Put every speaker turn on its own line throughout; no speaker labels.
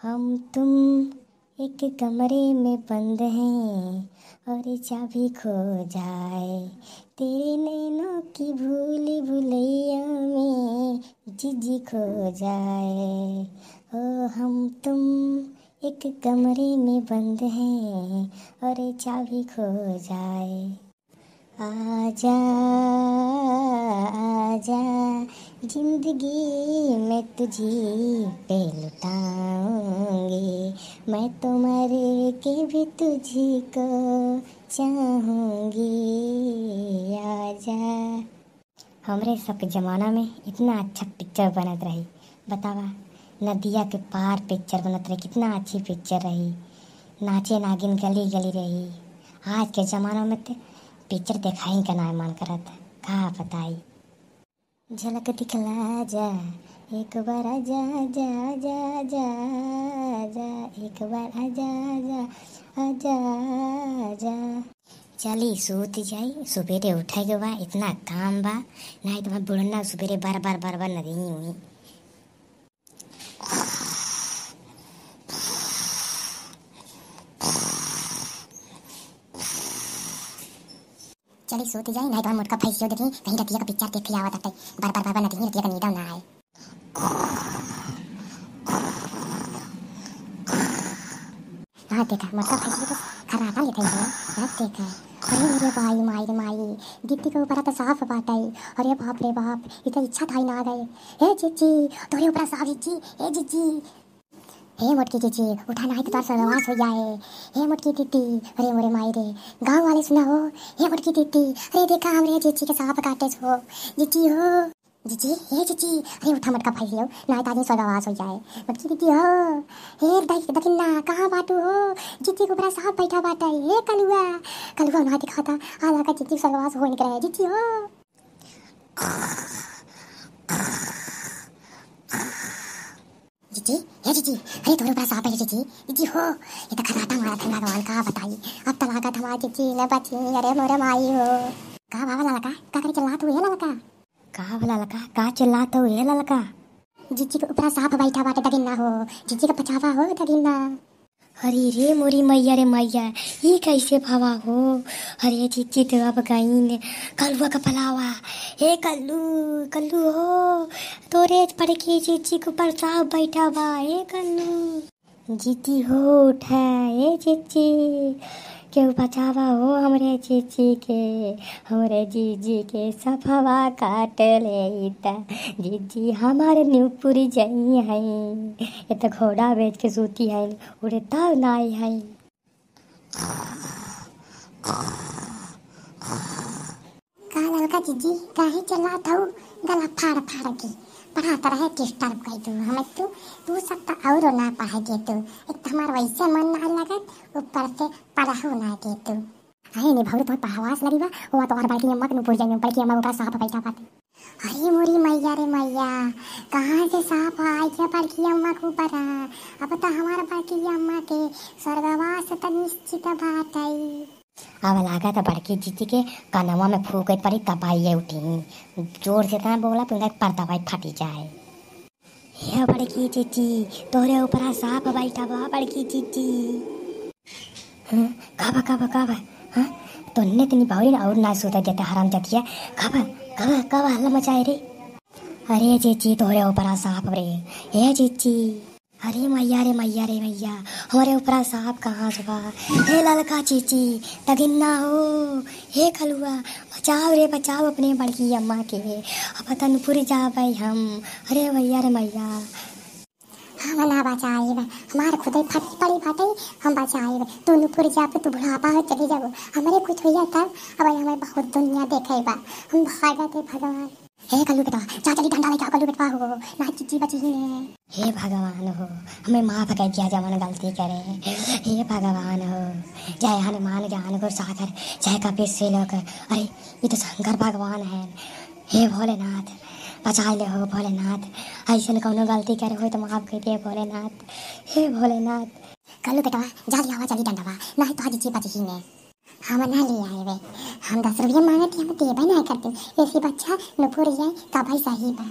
हम तुम एक कमरे में बंद हैं और चाबी खो जाए तेरे नैनों की भूली भुलैया में जिजी खो जाए। ओ हम तुम एक कमरे में बंद हैं और चाबी खो जाए। आजा आजा जिंदगी में तुझी पे लुटाऊंगी, मैं तो मर के भी तुझी को चाहूंगी। आजा। हमरे सब जमाना में इतना अच्छा पिक्चर बनत रही, बतावा। नदिया के पार पिक्चर बनत रही, कितना अच्छी पिक्चर रही। नाचे नागिन गली गली रही। आज के ज़माना में तो पिक्चर देखा ही का ना मन करत, कहाँ बताई। झलक दिखला जा एक बार, आजा आजा आजा आजा आजा, एक बार आजा आजा आजा आजा। चली सूत जाई, सुबेरे उठेगे बा, इतना काम बा। नहीं तो मैं बुढ़ना सुबेरे बार बार नहीं हुई। चली सोती जाए, नहीं तो हम मोटका फैसियो देखी कहीं रतिया का पिक्चर देख आवत हटे। बार नहीं रतिया का नींद ना आए। हाँ देखा मोटका फैसियो तो खराटा लेते हैं। हाँ देखा। अरे मेरे भाई माई रे माई, दीदी के ऊपर तो साफ बाटाई। अरे बाप रे बाप, इतना इच्छा था ही ना गए। हे जीजी तोरे ऊपर साफ जीजी, हे जीजी, हे मोटकी जीजी उठा नहीं तो तार सर्वनाश हो जाए। हे मोटकी दीदी, अरे मोरे माई रे, गाँव वाले सुना हो। हे मोटकी दीदी, अरे देखा हमरे जीजी के सांप काटे हो। जीजी हो जीजी, हे जीजी, अरे उठा मटका फैसियो नहीं तो आदमी सर्वनाश हो जाए। मोटकी दीदी हो, हे दकिन्ना कहाँ बाटू हो। जीजी के ऊपर सांप बैठा बाटा। हे कलुआ कलुआ ना दिखाता आधा का जीजी सर्वनाश हो निकला है। जीजी हो जीजी, हे जीजी, अरे तोरे ऊपर सांप है जीजी। जीजी हो, ये तो खराटा मारा था भगवान, का बताई। अब तो लागत हमारा जीजी न बची। अरे मोरे माई हो, का बाबा ललका का करे चिल्लात हुए ललका, का भला ललका का चिल्लात हुए ललका। जीजी के ऊपर सांप बैठा बाटे दगिन्ना हो, जीजी का पछावा हो दगिन्ना। अरे रे मोरी मैया रे मैया, ये कैसे भावा हो। अरे जीजी तो अब गई कलुआ का पलावा। हे कल्लू कल्लू हो, तोरे पड़ के जीजी के ऊपर सांप बैठा बा। हे कल्लू जीजी हो उठा। हे जीजी क्यों बचावा हो हमरे जीजी के, हमरे जीजी के सफवा काट लेता। जीजी हमारे न्यूपुरी जई है, ये तो घोड़ा बेच के सूती है, उड़े तब नाई है। का ललका जीजी काहे चला था गला फाड़ फाड़ के पढ़ाता रहे डिस्टर्ब कर दो हमें। तू सब तो और ना पढ़ाएगी तू, एक तो हमारा वैसे मन ना लगत, ऊपर से पढ़ाओ ना के तू। अरे नहीं भाऊ तो पढ़ावास लगी बा, वो तो और बड़की अम्मा के पूछ जाएंगे, बड़की अम्मा ऊपर सांप बैठा पाते। अरे मोरी मैया रे मैया, कहाँ से सांप आई क्या बड़की अम्मा के ऊपर। अब तो हमारा बड़की अम्मा के स्वर्गवास तो निश्चित बात आई। अब लगा था बड़की जीजी के कनवा में फूक पड़ी, तबाही उठी जोर से तना बोला तो पर्दा भाई फटी जाए। हे बड़की जीजी तोरे ऊपर सांप बैठा बा बड़की जीजी। काबा काबा काबा, हाँ तो नहीं भावरी ना और ना सोता देता हराम जाती है। काबा काबा काबा हल्ला मचाए रे। अरे जीजी तोरे ऊपर सांप रे। हे जीजी, अरे मैया रे मैया रे मैया, हमारे ऊपर सांप कहाँ से बा। हे ललका जीजी दगिन्ना हो। हे कलुआ बचाओ रे बचाओ अपने बड़की अम्मा के, अब तनपुर जा भाई हम। अरे मैया रे मैया, हम ना बचाए हमारे खुद फटी पड़ी बाटे, हम बचाए तू नुपुर जा पे, तू बुढ़ापा हो चली जाओ हमारे कुछ हो जाता। अब हमें बहुत दुनिया देखे बा, हम भागते भगवान। हे कल्लू बेटा जा चली डंडा लेके कल्लू बेटा हो ना जीजी बची ही ने। हे भगवान हो, हमें माफ कर दिया जब गलती करे। हे भगवान हो, जय हनुमान ज्ञान को सागर, जय कपीस से लोकर। अरे ये तो शंकर भगवान है। हे भोलेनाथ बचा ले हो भोलेनाथ, ऐसे कौनो गलती करे हो तो माफ कर दिए भोलेनाथ। हे भोलेनाथ कल्लू बेटा जा लिया चली डंडा, नहीं तो जीजी बची ही ने। हम ना ले आए वे, हम 10 रुपया मांगे थे, हम देबे नहीं करते। ऐसी बच्चा नुपुर जाए का भाई सही बा।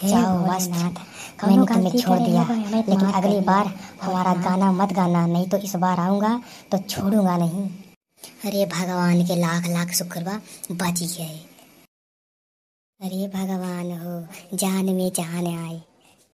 जाओ बस नाथ, मैंने तुम्हें छोड़ दिया, लेकिन अगली बार हमारा गाना मत गाना, नहीं तो इस बार आऊँगा तो छोड़ूंगा नहीं। अरे भगवान के लाख लाख शुक्र बा, बच गए। अरे भगवान हो, जान में जान आए।